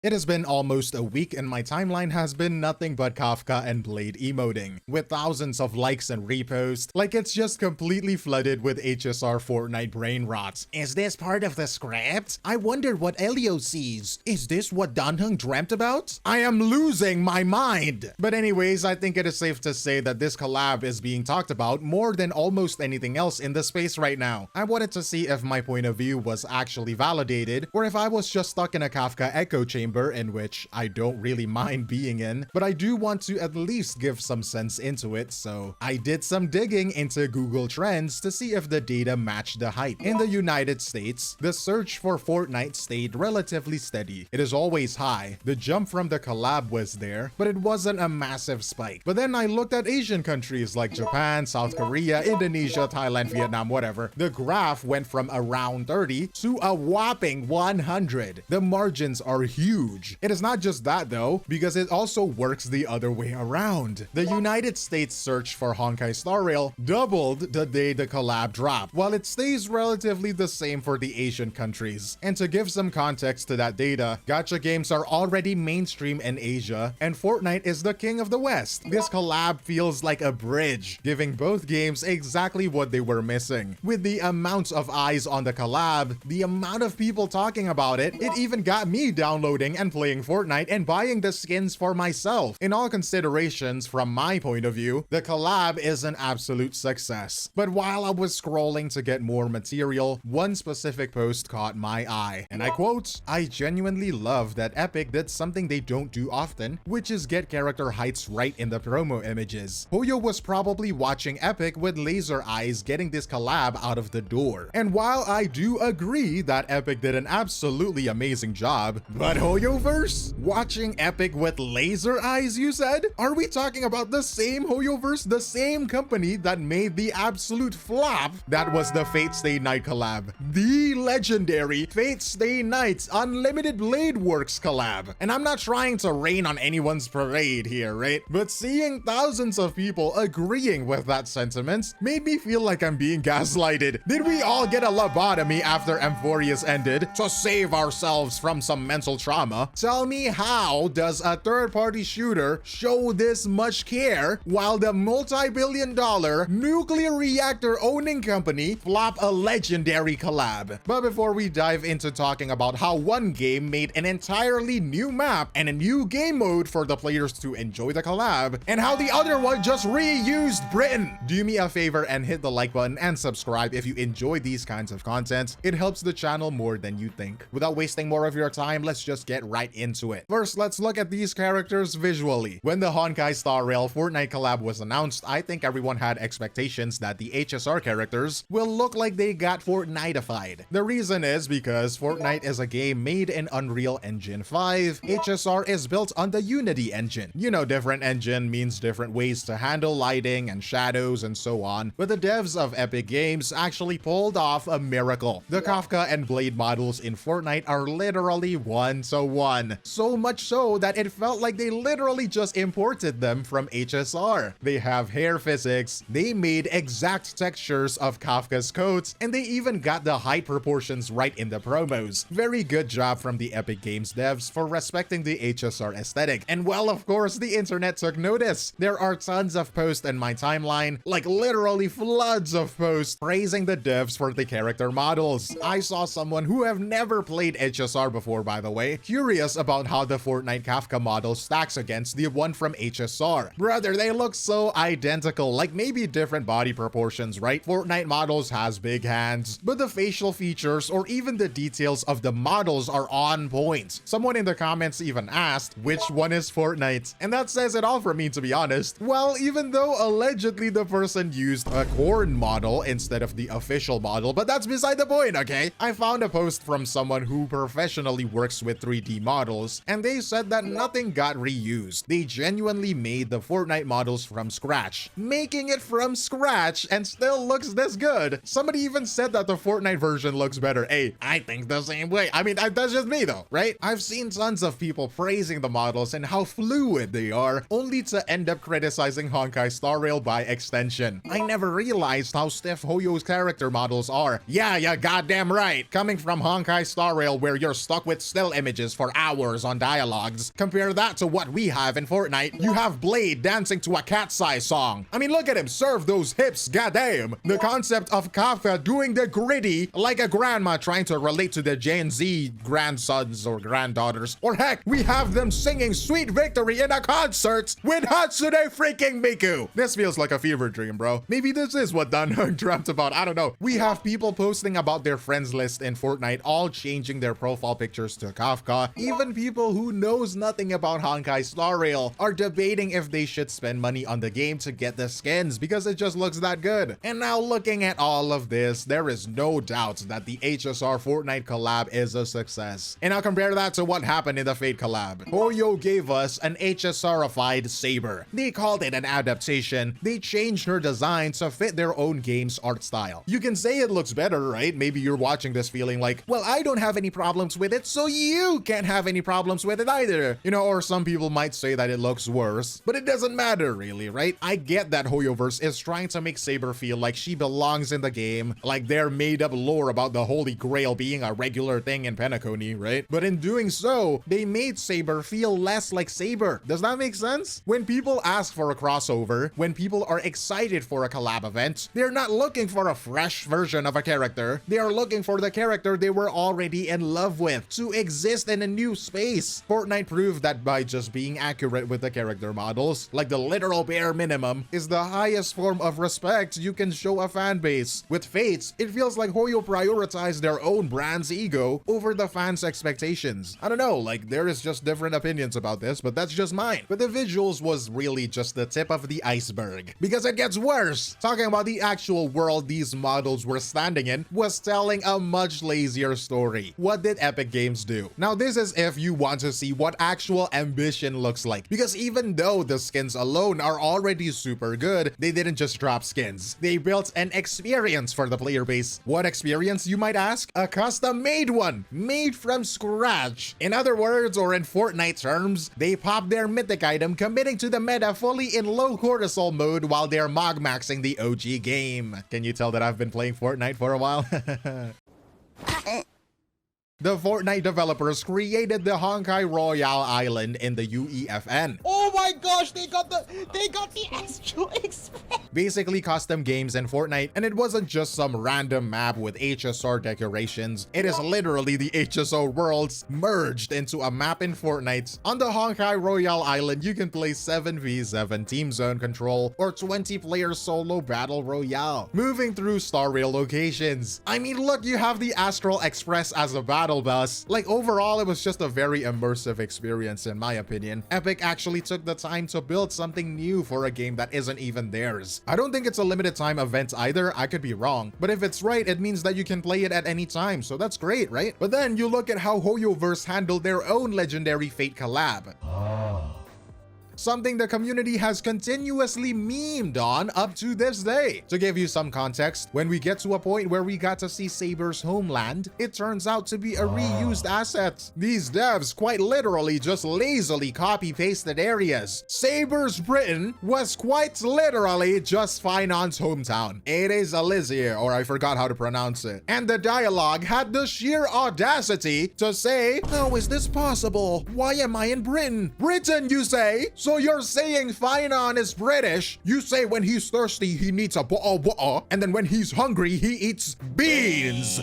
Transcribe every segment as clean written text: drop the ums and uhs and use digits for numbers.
It has been almost a week and my timeline has been nothing but Kafka and Blade emoting, with thousands of likes and reposts, like it's just completely flooded with HSR Fortnite brain rot. Is this part of the script? I wonder what Elio sees. Is this what Danheng dreamt about? I am losing my mind! But anyways, I think it is safe to say that this collab is being talked about more than almost anything else in the space right now. I wanted to see if my point of view was actually validated, or if I was just stuck in a Kafka echo chamber, in which I don't really mind being in, but I do want to at least give some sense into it, so I did some digging into Google Trends to see if the data matched the hype. In the United States, the search for Fortnite stayed relatively steady. It is always high. The jump from the collab was there, but it wasn't a massive spike. But then I looked at Asian countries like Japan, South Korea, Indonesia, Thailand, Vietnam, whatever. The graph went from around 30 to a whopping 100. The margins are huge. It is not just that though, because it also works the other way around. The United States search for Honkai Star Rail doubled the day the collab dropped, while it stays relatively the same for the Asian countries. And to give some context to that data, gacha games are already mainstream in Asia, and Fortnite is the king of the West. This collab feels like a bridge, giving both games exactly what they were missing. With the amount of eyes on the collab, the amount of people talking about it, it even got me downloading and playing Fortnite and buying the skins for myself. In all considerations, from my point of view, the collab is an absolute success. But while I was scrolling to get more material, one specific post caught my eye, and I quote, "I genuinely love that Epic did something they don't do often, which is get character heights right in the promo images. Hoyo was probably watching Epic with laser eyes getting this collab out of the door." And while I do agree that Epic did an absolutely amazing job, but Hoyoverse? Watching Epic with laser eyes, you said? Are we talking about the same Hoyoverse, the same company that made the absolute flop that was the Fate/stay night collab? The legendary Fate/stay night Unlimited Blade Works collab. And I'm not trying to rain on anyone's parade here, right? But seeing thousands of people agreeing with that sentiment made me feel like I'm being gaslighted. Did we all get a lobotomy after Amphorius ended to save ourselves from some mental trauma? Tell me, how does a third-party shooter show this much care while the multi-billion-dollar nuclear reactor owning company flop a legendary collab? But before we dive into talking about how one game made an entirely new map and a new game mode for the players to enjoy the collab, and how the other one just reused Britain, do me a favor and hit the like button and subscribe if you enjoy these kinds of content. It helps the channel more than you think. Without wasting more of your time, let's just get right into it. First, let's look at these characters visually. When the Honkai Star Rail Fortnite collab was announced, I think everyone had expectations that the HSR characters will look like they got Fortniteified. The reason is because Fortnite is a game made in Unreal Engine 5. HSR is built on the Unity engine. You know, different engine means different ways to handle lighting and shadows and so on, but the devs of Epic Games actually pulled off a miracle. The Kafka and Blade models in Fortnite are literally one-to-one. So much so that it felt like they literally just imported them from HSR. They have hair physics, they made exact textures of Kafka's coats, and they even got the height proportions right in the promos. Very good job from the Epic Games devs for respecting the HSR aesthetic. And well, of course, the internet took notice. There are tons of posts in my timeline, like literally floods of posts praising the devs for the character models. I saw someone who have never played HSR before, by the way, curious about how the Fortnite Kafka model stacks against the one from HSR. Brother, they look so identical, like maybe different body proportions, right? Fortnite models has big hands, but the facial features or even the details of the models are on point. Someone in the comments even asked, which one is Fortnite? And that says it all for me, to be honest. Well, even though allegedly the person used a corn model instead of the official model, but that's beside the point, okay? I found a post from someone who professionally works with 3D models, and they said that nothing got reused. They genuinely made the Fortnite models from scratch. Making it from scratch and still looks this good. Somebody even said that the Fortnite version looks better. Hey, I think the same way. I mean, that's just me though, right? I've seen tons of people praising the models and how fluid they are, only to end up criticizing Honkai Star Rail by extension. I never realized how stiff Hoyo's character models are. Yeah, goddamn right. Coming from Honkai Star Rail where you're stuck with still images focus for hours on dialogues. Compare that to what we have in Fortnite. You have Blade dancing to a Cat's Eye song. I mean, look at him serve those hips, goddamn. The concept of 𝗏𝗏 doing the gritty like a grandma trying to relate to the Gen Z grandsons or granddaughters. Or heck, we have them singing Sweet Victory in a concert with Hatsune freaking Miku. This feels like a fever dream, bro. Maybe this is what Dan Heng dreamt about. I don't know. We have people posting about their friends list in Fortnite, all changing their profile pictures to 𝗏𝗏. Even people who knows nothing about Honkai Star Rail are debating if they should spend money on the game to get the skins because it just looks that good. And now looking at all of this, there is no doubt that the HSR Fortnite collab is a success. And I'll compare that to what happened in the Fate collab. Hoyo gave us an HSR-ified Saber. They called it an adaptation. They changed her design to fit their own game's art style. You can say it looks better, right? Maybe you're watching this feeling like, well, I don't have any problems with it, so you can't have any problems with it either. You know, or some people might say that it looks worse, but it doesn't matter really, right? I get that Hoyoverse is trying to make Saber feel like she belongs in the game, like their made-up lore about the Holy Grail being a regular thing in Penacony, right? But in doing so, they made Saber feel less like Saber. Does that make sense? When people ask for a crossover, when people are excited for a collab event, they're not looking for a fresh version of a character. They are looking for the character they were already in love with to exist in a new space. Fortnite proved that by just being accurate with the character models, like the literal bare minimum, is the highest form of respect you can show a fan base. With Fates, it feels like Hoyo prioritized their own brand's ego over the fans' expectations. I don't know, like there is just different opinions about this, but that's just mine. But the visuals was really just the tip of the iceberg, because it gets worse. Talking about the actual world these models were standing in was telling a much lazier story. What did Epic Games do? Now this is if you want to see what actual ambition looks like, because even though the skins alone are already super good, they didn't just drop skins. They built an experience for the player base. What experience, you might ask? A custom-made one, made from scratch. In other words, or in Fortnite terms, they popped their mythic item, committing to the meta fully in low cortisol mode while they're mogmaxing the OG game. Can you tell that I've been playing Fortnite for a while? The Fortnite developers created the Honkai Royale Island in the UEFN. Oh my gosh, they got the Astral Express. Basically custom games in Fortnite, and it wasn't just some random map with HSR decorations. It is literally the HSR worlds merged into a map in Fortnite. On the Honkai Royale Island, you can play 7v7 team zone control or 20-player solo battle royale, moving through Star Rail locations. I mean, look, you have the Astral Express as a battle bus. Like overall, it was just a very immersive experience in my opinion. Epic actually took the time to build something new for a game that isn't even theirs. I don't think it's a limited time event either, I could be wrong, but if it's right, it means that you can play it at any time, so that's great, right? But then you look at how Hoyoverse handled their own legendary Fate collab. Something the community has continuously memed on up to this day. To give you some context, when we get to a point where we got to see Saber's homeland, it turns out to be a reused asset. These devs quite literally just lazily copy-pasted areas. Saber's Britain was quite literally just Finon's hometown. It is 𝗖cie, or I forgot how to pronounce it. And the dialogue had the sheer audacity to say, "How is this possible? Why am I in Britain? Britain, you say? So you're saying Finon is British? You say when he's thirsty, he needs a 𝗏𝗏𝗏𝗏, and then when he's hungry, he eats beans."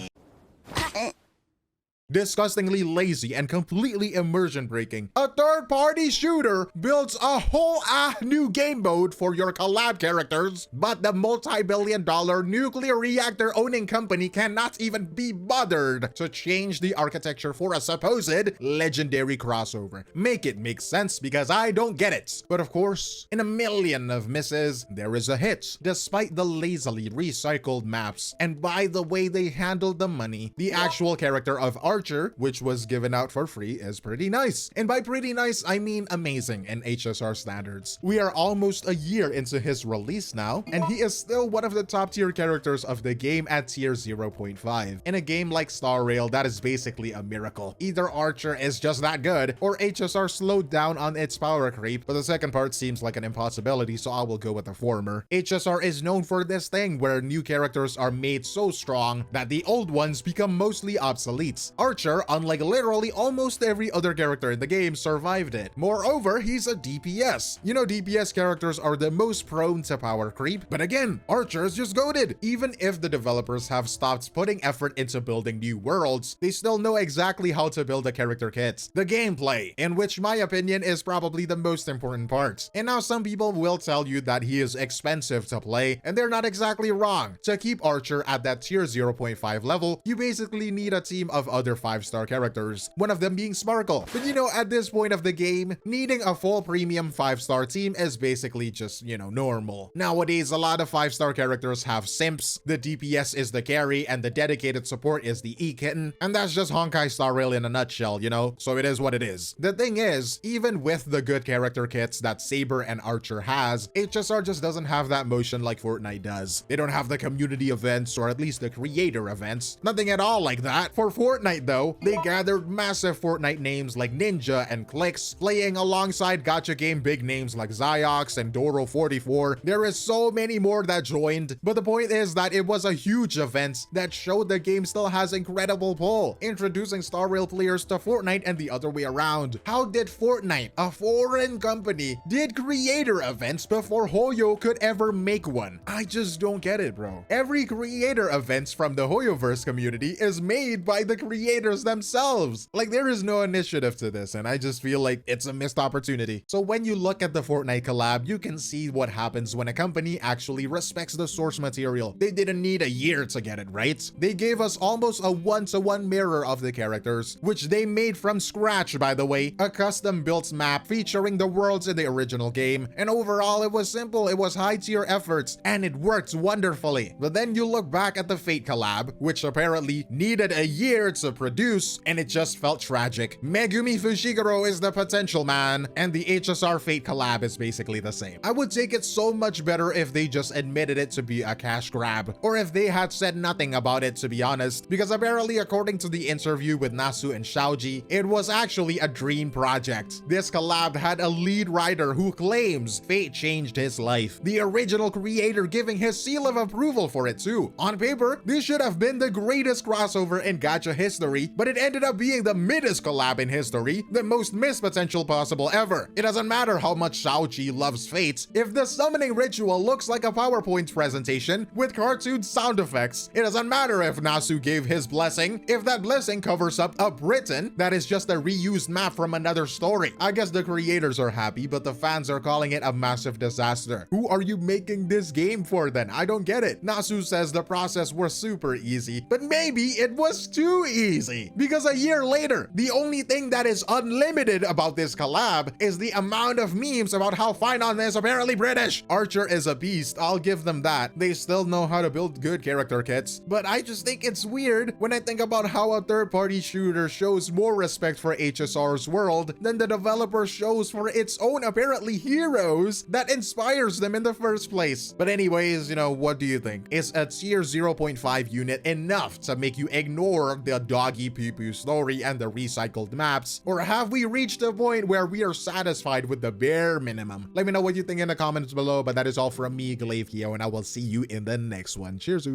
Disgustingly lazy and completely immersion breaking. A third-party shooter builds a whole new game mode for your collab characters, but the multi-billion-dollar nuclear reactor owning company cannot even be bothered to change the architecture for a supposed legendary crossover. Make it make sense, because I don't get it. But of course, in a million of misses, there is a hit, despite the lazily recycled maps. And by the way they handled the money, the actual character of Archer, which was given out for free, is pretty nice. And by pretty nice, I mean amazing in HSR standards. We are almost a year into his release now, and he is still one of the top tier characters of the game at tier 0.5. In a game like Star Rail, that is basically a miracle. Either Archer is just that good, or HSR slowed down on its power creep, but the second part seems like an impossibility, so I will go with the former. HSR is known for this thing where new characters are made so strong that the old ones become mostly obsolete. Archer, unlike literally almost every other character in the game, survived it. Moreover, he's a DPS. You know, DPS characters are the most prone to power creep, but again, Archer is just goated. Even if the developers have stopped putting effort into building new worlds, they still know exactly how to build a character kit. The gameplay, in which my opinion is probably the most important part. And now some people will tell you that he is expensive to play, and they're not exactly wrong. To keep Archer at that tier 0.5 level, you basically need a team of other 5-star characters, one of them being Sparkle. But you know, at this point of the game, needing a full premium 5-star team is basically just, you know, normal. Nowadays, a lot of 5-star characters have simps, the DPS is the carry, and the dedicated support is the E-Kitten, and that's just Honkai Star Rail in a nutshell, you know? So it is what it is. The thing is, even with the good character kits that Saber and Archer has, HSR just doesn't have that motion like Fortnite does. They don't have the community events, or at least the creator events. Nothing at all like that. For Fortnite though, they gathered massive Fortnite names like Ninja and Clix, playing alongside gacha game big names like 𝗖𝗍𝗍𝗶𝗵𝘁 and Doro44. There is so many more that joined, but the point is that it was a huge event that showed the game still has incredible pull, introducing Star Rail players to Fortnite and the other way around. How did Fortnite, a foreign company, did creator events before Hoyo could ever make one? I just don't get it, bro. Every creator events from the Hoyoverse community is made by the creators themselves. Like, there is no initiative to this, and I just feel like it's a missed opportunity. So when you look at the Fortnite collab, you can see what happens when a company actually respects the source material. They didn't need a year to get it right. They gave us almost a one-to-one mirror of the characters, which they made from scratch, by the way, a custom built map featuring the worlds in the original game, and overall it was simple, it was high-tier efforts, and it worked wonderfully. But then you look back at the Fate collab, which apparently needed a year to produce, and it just felt tragic. Megumi Fushiguro is the potential man, and the HSR Fate collab is basically the same. I would take it so much better if they just admitted it to be a cash grab, or if they had said nothing about it, to be honest, because apparently according to the interview with Nasu and 𝗖𝗍𝗍𝗶𝗵𝘁, it was actually a dream project. This collab had a lead writer who claims Fate changed his life, the original creator giving his seal of approval for it too. On paper, this should have been the greatest crossover in gacha history, but it ended up being the middest collab in history, the most missed potential possible ever. It doesn't matter how much 𝗖𝗍𝗍𝗶𝗵𝘁 loves Fate, if the summoning ritual looks like a PowerPoint presentation with cartoon sound effects. It doesn't matter if Nasu gave his blessing, if that blessing covers up a Britain that is just a reused map from another story. I guess the creators are happy, but the fans are calling it a massive disaster. Who are you making this game for then? I don't get it. Nasu says the process was super easy, but maybe it was too easy, because a year later, the only thing that is unlimited about this collab is the amount of memes about how Finon is apparently British. Archer is a beast, I'll give them that. They still know how to build good character kits, but I just think it's weird when I think about how a third-party shooter shows more respect for HSR's world than the developer shows for its own apparently heroes that inspires them in the first place. But anyways, you know, what do you think? Is a tier 0.5 unit enough to make you ignore the doggy poo-poo story and the recycled maps? Or have we reached a point where we are satisfied with the bare minimum? Let me know what you think in the comments below, but that is all from me, 𝗖𝗍𝗍𝗶𝗵𝘁, and I will see you in the next one. Cheers!